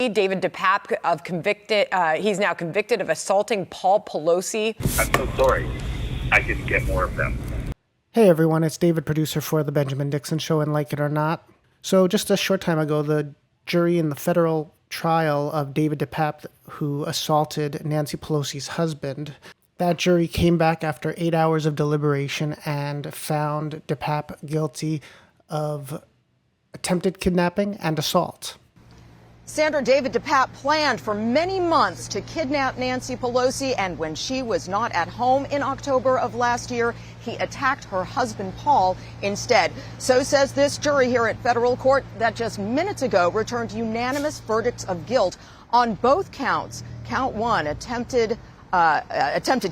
Pelosi. David DePape he's now convicted of assaulting Paul Pelosi. I'm so sorry. I didn't get more of them. Hey everyone, it's David, producer for The Benjamin Dixon Show and Like It or Not. So just a short time ago, the jury in the federal trial of David DePape, who assaulted Nancy Pelosi's husband, that jury came back after 8 hours of deliberation and found DePape guilty of attempted kidnapping and assault. Sandra, David DePape planned for many months to kidnap Nancy Pelosi, and when she was not at home in October of last year, he attacked her husband, Paul, instead. So says this jury here at federal court that just minutes ago returned unanimous verdicts of guilt on both counts. Count one, attempted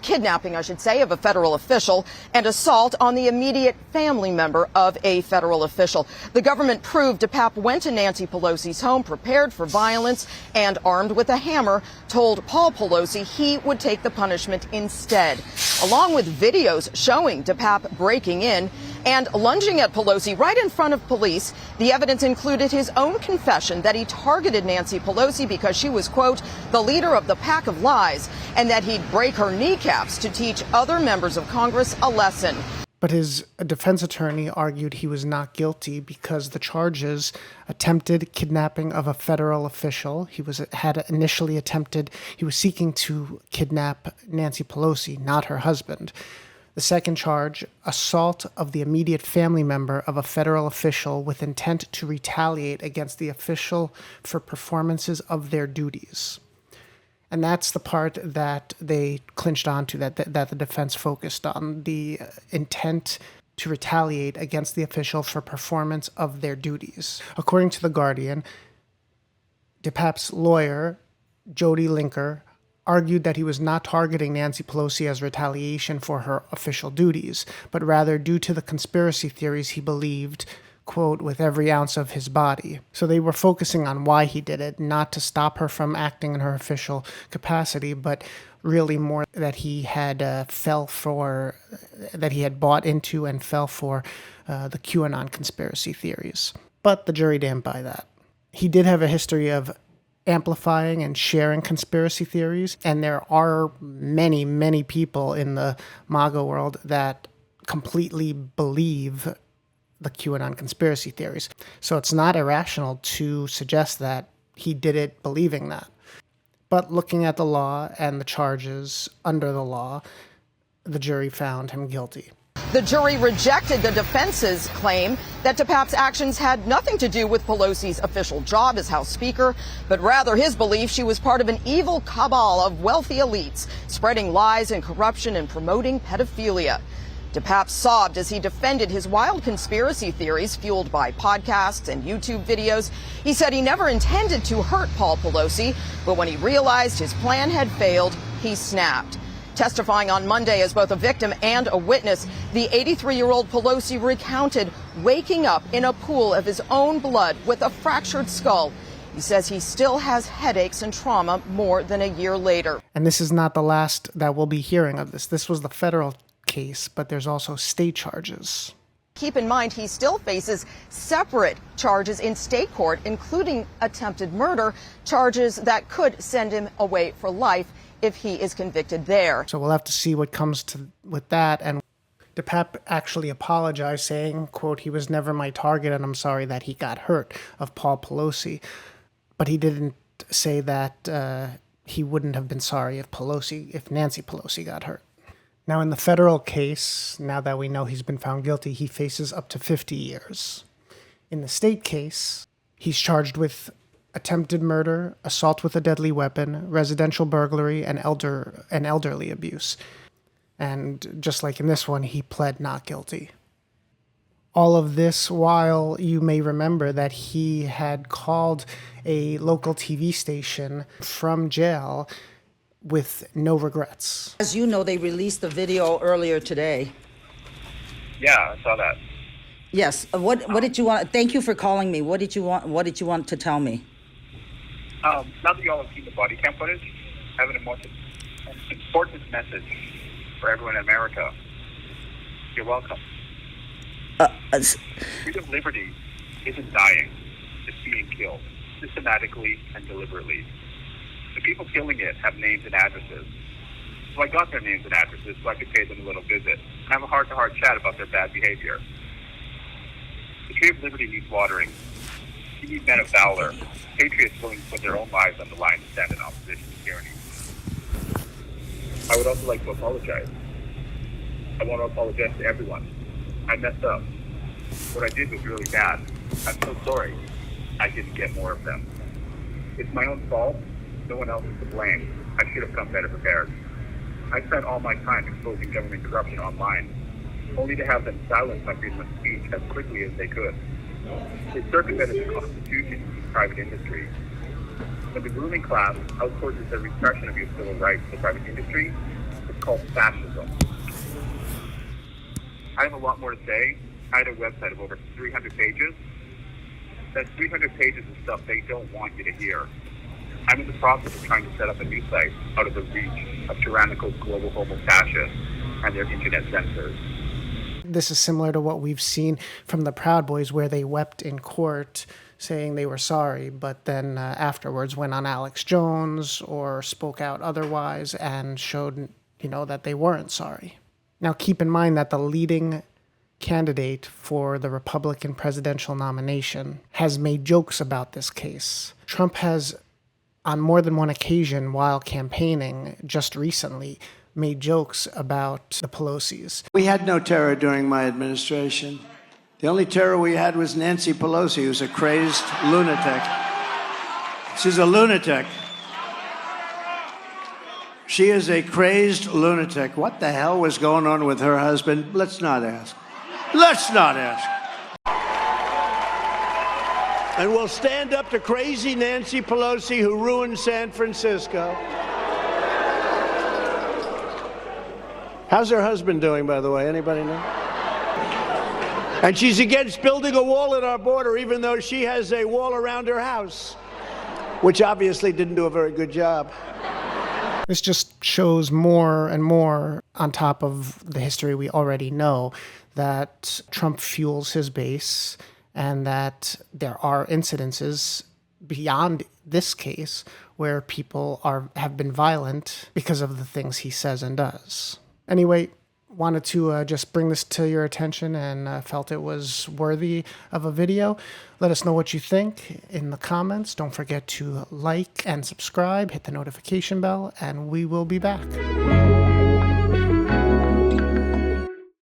kidnapping, I should say, of a federal official, and assault on the immediate family member of a federal official. The government proved DePape went to Nancy Pelosi's home prepared for violence and armed with a hammer, told Paul Pelosi he would take the punishment instead, along with videos showing DePape breaking in and lunging at Pelosi right in front of police. The evidence included his own confession that he targeted Nancy Pelosi because she was, quote, the leader of the pack of lies, and that he'd break her kneecaps to teach other members of Congress a lesson. But his defense attorney argued he was not guilty because the charges attempted kidnapping of a federal official. He was seeking to kidnap Nancy Pelosi, not her husband. The second charge, assault of the immediate family member of a federal official with intent to retaliate against the official for performances of their duties. And that's the part that they clinched onto, that the defense focused on, the intent to retaliate against the official for performance of their duties. According to The Guardian, DePape's lawyer, Jody Linker, argued that he was not targeting Nancy Pelosi as retaliation for her official duties, but rather due to the conspiracy theories he believed, quote, with every ounce of his body. So they were focusing on why he did it, not to stop her from acting in her official capacity, but really more that he had bought into and fell for the QAnon conspiracy theories. But the jury didn't buy that. He did have a history of amplifying and sharing conspiracy theories, and there are many, many people in the MAGA world that completely believe the QAnon conspiracy theories. So it's not irrational to suggest that he did it believing that. But looking at the law and the charges under the law, the jury found him guilty. The jury rejected the defense's claim that DePape's actions had nothing to do with Pelosi's official job as House Speaker, but rather his belief she was part of an evil cabal of wealthy elites, spreading lies and corruption and promoting pedophilia. DePape sobbed as he defended his wild conspiracy theories fueled by podcasts and YouTube videos. He said he never intended to hurt Paul Pelosi, but when he realized his plan had failed, he snapped. Testifying on Monday as both a victim and a witness, the 83-year-old Pelosi recounted waking up in a pool of his own blood with a fractured skull. He says he still has headaches and trauma more than a year later. And this is not the last that we'll be hearing of this. This was the federal case, but there's also state charges. Keep in mind, he still faces separate charges in state court, including attempted murder, charges that could send him away for life if he is convicted there. So we'll have to see what comes with that. And DePape actually apologized, saying, quote, he was never my target and I'm sorry that he got hurt, of Paul Pelosi. But he didn't say that he wouldn't have been sorry if Nancy Pelosi got hurt. Now, in the federal case, now that we know he's been found guilty, he faces up to 50 years. In the state case, he's charged with attempted murder, assault with a deadly weapon, residential burglary, and elderly abuse. And just like in this one, he pled not guilty. All of this while you may remember that he had called a local TV station from jail with no regrets. As you know, they released the video earlier today. Yeah, I saw that. Yes. What did you want? Thank you for calling me. What did you want to tell me? Now that you all have seen the body cam footage, I have an important message for everyone in America. You're welcome. Freedom of liberty isn't dying, it's being killed. systematically and deliberately. The people killing it have names and addresses. So I got their names and addresses so I could pay them a little visit and have a heart-to-heart chat about their bad behavior. The tree of liberty needs watering. You need men of valor, patriots willing to put their own lives on the line to stand in opposition to tyranny. I would also like to apologize. I want to apologize to everyone. I messed up. What I did was really bad. I'm so sorry. I didn't get more of them. It's my own fault. No one else is to blame. I should have come better prepared. I spent all my time exposing government corruption online, only to have them silence my freedom of speech as quickly as they could. They circumvented the Constitution and private industry. When the ruling class outsources the repression of your civil rights to private industry, it's called fascism. I have a lot more to say. I had a website of over 300 pages. That's 300 pages of stuff they don't want you to hear. I'm in the process of trying to set up a new site out of the reach of tyrannical global homo fascists and their internet censors. This is similar to what we've seen from the Proud Boys, where they wept in court saying they were sorry, but then afterwards went on Alex Jones or spoke out otherwise and showed, that they weren't sorry. Now, keep in mind that the leading candidate for the Republican presidential nomination has made jokes about this case. Trump has, on more than one occasion while campaigning just recently, made jokes about the Pelosi's. We had no terror during my administration. The only terror we had was Nancy Pelosi, who's a crazed lunatic. She's a lunatic. She is a crazed lunatic. What the hell was going on with her husband? Let's not ask. Let's not ask. And we'll stand up to crazy Nancy Pelosi, who ruined San Francisco. How's her husband doing, by the way? Anybody know? And she's against building a wall at our border, even though she has a wall around her house, which obviously didn't do a very good job. This just shows more and more, on top of the history we already know, that Trump fuels his base and that there are incidences beyond this case where people have been violent because of the things he says and does. Anyway, wanted to just bring this to your attention and felt it was worthy of a video. Let us know what you think in the comments. Don't forget to like and subscribe, hit the notification bell, and we will be back.